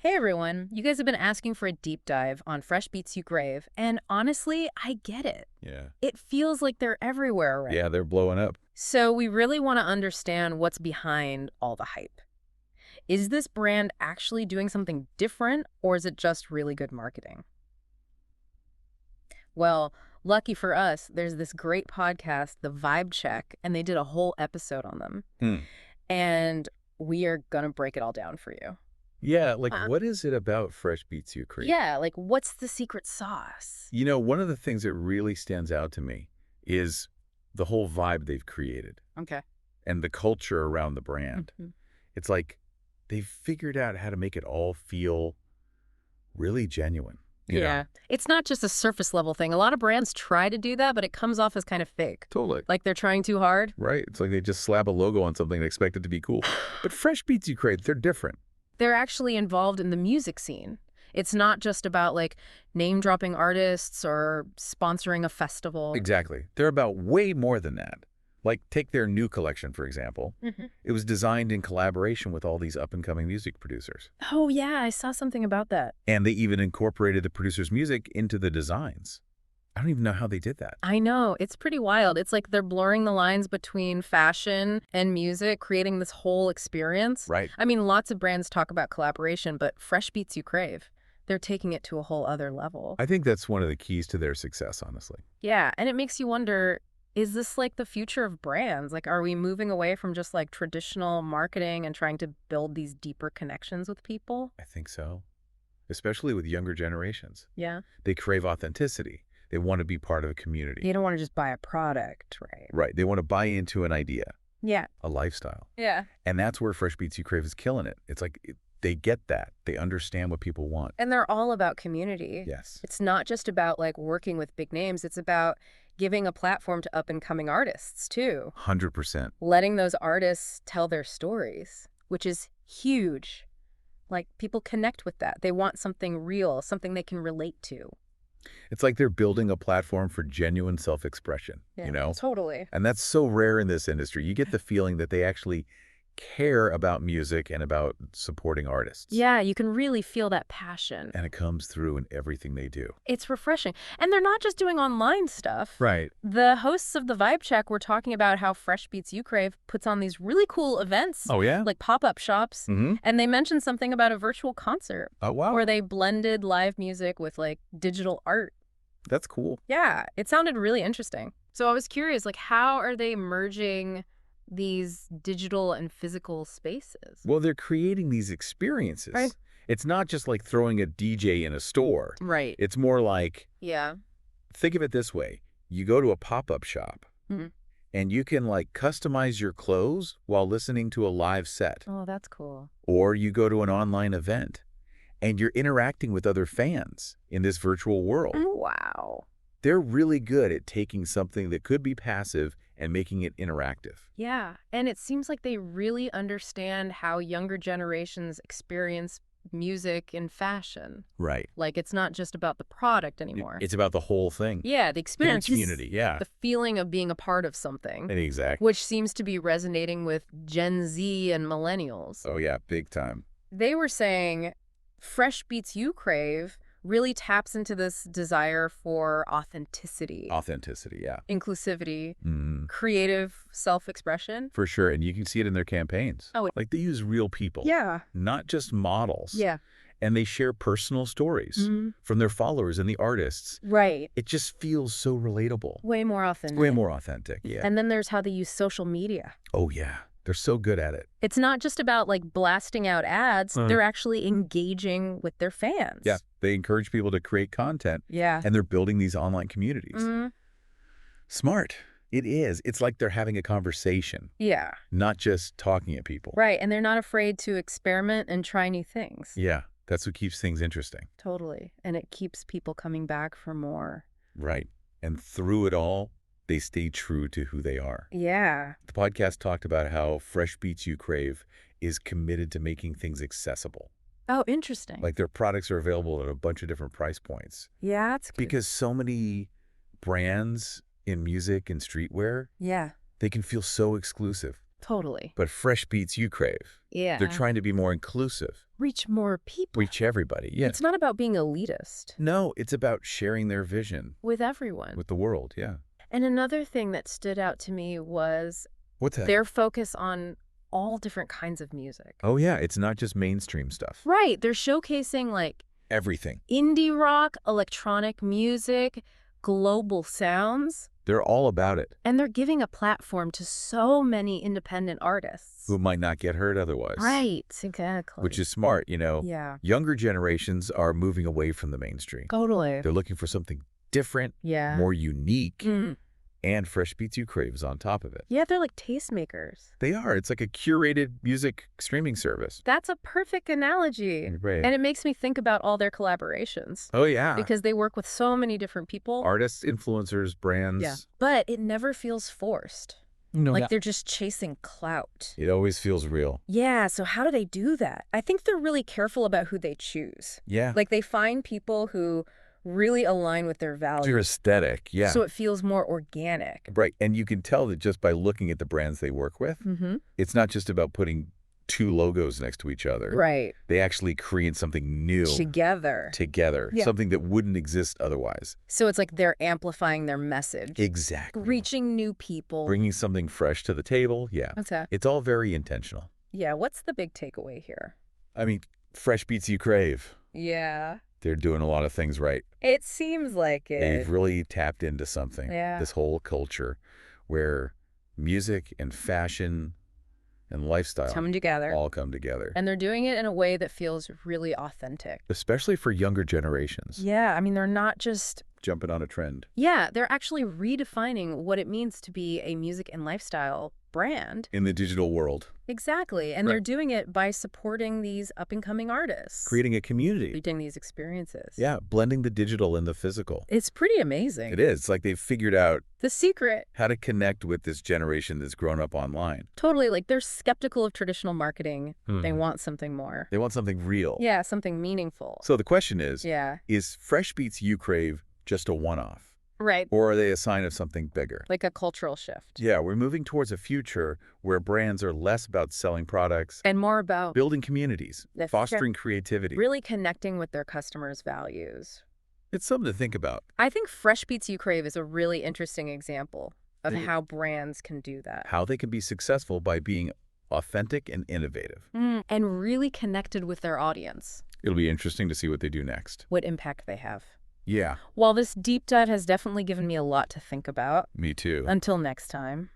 Hey everyone, you guys have been asking for a deep dive on Fresh Beats You Crave, and honestly, I get it. Yeah. It feels like they're everywhere right Yeah, they're blowing up. So we really want to understand what's behind all the hype. Is this brand actually doing something different, or is it just really good marketing? Well, lucky for us, there's this great podcast, The Vibe Check, and they did a whole episode on them. Hmm. And we are going to break it all down for you. Yeah, like Uh, what is it about Fresh Beats You Crave? Yeah, like what's the secret sauce? You know, one of the things that really stands out to me is the whole vibe they've created Okay. and the culture around the brand. Mhm. It's like they've figured out how to make it all feel really genuine. you know? Yeah. It's not just a surface level thing. A lot of brands try to do that, but it comes off as kind of fake. Totally. Like they're trying too hard. Right. It's like they just slap a logo on something and expect it to be cool. But Fresh Beats You Crave, they're different. They're actually involved in the music scene. It's not just about like name dropping artists or sponsoring a festival. Exactly. They're about way more than that. Like, take their new collection, for example. Mhm. It was designed in collaboration with all these up-and-coming music producers. Oh, yeah, I saw something about that. And they even incorporated the producer's music into the designs. I don't even know how they did that. I know. It's pretty wild. It's like they're blurring the lines between fashion and music, creating this whole experience. Right. I mean, lots of brands talk about collaboration, but Fresh Beats You Crave, they're taking it to a whole other level. I think that's one of the keys to their success, honestly. Yeah, and it makes you wonder, is this like the future of brands? Like, are we moving away from just like traditional marketing and trying to build these deeper connections with people? I think so. Especially with younger generations. Yeah. They crave authenticity. They want to be part of a community. You don't want to just buy a product, right? Right. They want to buy into an idea, Yeah. a lifestyle. Yeah. And that's where Fresh Beats You Crave is killing it. It's like they get that. They understand what people want. And they're all about community. Yes. It's not just about like working with big names. It's about giving a platform to up and coming artists too. 100%. Letting those artists tell their stories, which is huge. Like people connect with that. They want something real, something they can relate to. It's like they're building a platform for genuine self-expression, you know? Totally. And that's so rare in this industry. You get the feeling that they actually care about music and about supporting artists. Yeah, you can really feel that passion. And it comes through in everything they do. It's refreshing. And they're not just doing online stuff. Right. The hosts of the Vibe Check were talking about how Fresh Beats You Crave puts on these really cool events, Oh, yeah? like pop-up shops. Mm-hmm. And they mentioned something about a virtual concert Oh, wow. where they blended live music with like digital art. That's cool. Yeah, it sounded really interesting. So I was curious, like, how are they merging these digital and physical spaces? Well, they're creating these experiences. Right. It's not just like throwing a DJ in a store. Right. It's more like, Yeah. think of it this way. You go to a pop-up shop Mhm. and you can like customize your clothes while listening to a live set. Oh, that's cool. Or you go to an online event and you're interacting with other fans in this virtual world. Wow. They're really good at taking something that could be passive and making it interactive. Yeah, and it seems like they really understand how younger generations experience music and fashion. Right. Like, it's not just about the product anymore. It's about the whole thing. Yeah, the experience. Community, yeah. The feeling of being a part of something. Exactly. Which seems to be resonating with Gen Z and millennials. Oh, yeah, big time. They were saying Fresh Beats You Crave really taps into this desire for authenticity, Authenticity, yeah. inclusivity, Mm, creative self-expression. for sure. And you can see it in their campaigns. Oh, Like they use real people. yeah. Not just models. Yeah. And they share personal stories Mhm. from their followers and the artists. Right. It just feels so relatable. Way more authentic. Way more authentic, yeah. And then there's how they use social media. Oh, yeah. They're so good at it. It's not just about like blasting out ads. Uh-huh. They're actually engaging with their fans. Yeah. They encourage people to create content, Yeah. and they're building these online communities. Mhm. Smart. It is. It's like they're having a conversation, Yeah. not just talking at people. Right. And they're not afraid to experiment and try new things. Yeah. That's what keeps things interesting. Totally. And it keeps people coming back for more. Right. And through it all, they stay true to who they are. Yeah. The podcast talked about how Fresh Beats You Crave is committed to making things accessible. Oh, interesting. Like their products are available at a bunch of different price points. Yeah, that's good. Because so many brands in music and streetwear, Yeah. they can feel so exclusive. Totally. But Fresh Beats You Crave, Yeah. they're trying to be more inclusive. Reach more people. Reach everybody, yeah. It's not about being elitist. No, it's about sharing their vision. With everyone. With the world, yeah. And another thing that stood out to me was What's that? their focus on all different kinds of music. Oh, yeah, it's not just mainstream stuff. Right. They're showcasing like Everything. indie rock, electronic music, global sounds. They're all about it. And they're giving a platform to so many independent artists. Who might not get heard otherwise. Right, exactly. Which is smart, you know. Yeah. Younger generations are moving away from the mainstream. Totally. They're looking for something different, Yeah. more unique, Mm. and Fresh Beats You Crave is on top of it. Yeah, they're like tastemakers. They are. It's like a curated music streaming service. That's a perfect analogy. Right. And it makes me think about all their collaborations. Oh, yeah. Because they work with so many different people. Artists, influencers, brands. Yeah. But it never feels forced. No, Like they're just chasing clout. it always feels real. Yeah, so how do they do that? I think they're really careful about who they choose. Yeah. Like they find people who really align with their values. Your aesthetic, yeah. So it feels more organic. Right. And you can tell that just by looking at the brands they work with, Mm-hmm. it's not just about putting two logos next to each other. Right. They actually create something new Together. together, something that wouldn't exist otherwise. So it's like they're amplifying their message. Exactly. Reaching new people. Bringing something fresh to the table, yeah. Okay. It's all very intentional. Yeah, what's the big takeaway here? I mean, Fresh Beats You Crave. Yeah. They're doing a lot of things right. It seems like it. They've really tapped into something. Yeah. This whole culture where music and fashion and lifestyle Coming together. all come together. And they're doing it in a way that feels really authentic. Especially for younger generations. Yeah, I mean, they're not just... Jumping on a trend. Yeah, they're actually redefining what it means to be a music and lifestyle brand. In the digital world. Exactly. And they're doing it by supporting these up-and-coming artists. Creating a community. Creating these experiences. Yeah, blending the digital and the physical. It's pretty amazing. It is. It's like they've figured out The secret. how to connect with this generation that's grown up online. Totally. Like, they're skeptical of traditional marketing. They want something more. They want something real. Yeah, something meaningful. So the question is, Yeah. is Fresh Beats You Crave just a one-off? Right. Or are they a sign of something bigger? Like a cultural shift. Yeah, we're moving towards a future where brands are less about selling products, And more about building communities, The fostering creativity. really connecting with their customers' values. It's something to think about. I think Fresh Beats You Crave is a really interesting example of It is. how brands can do that. How they can be successful by being authentic and innovative. And really connected with their audience. It'll be interesting to see what they do next. What impact they have. Yeah, While this deep dive has definitely given me a lot to think about, me too. until next time.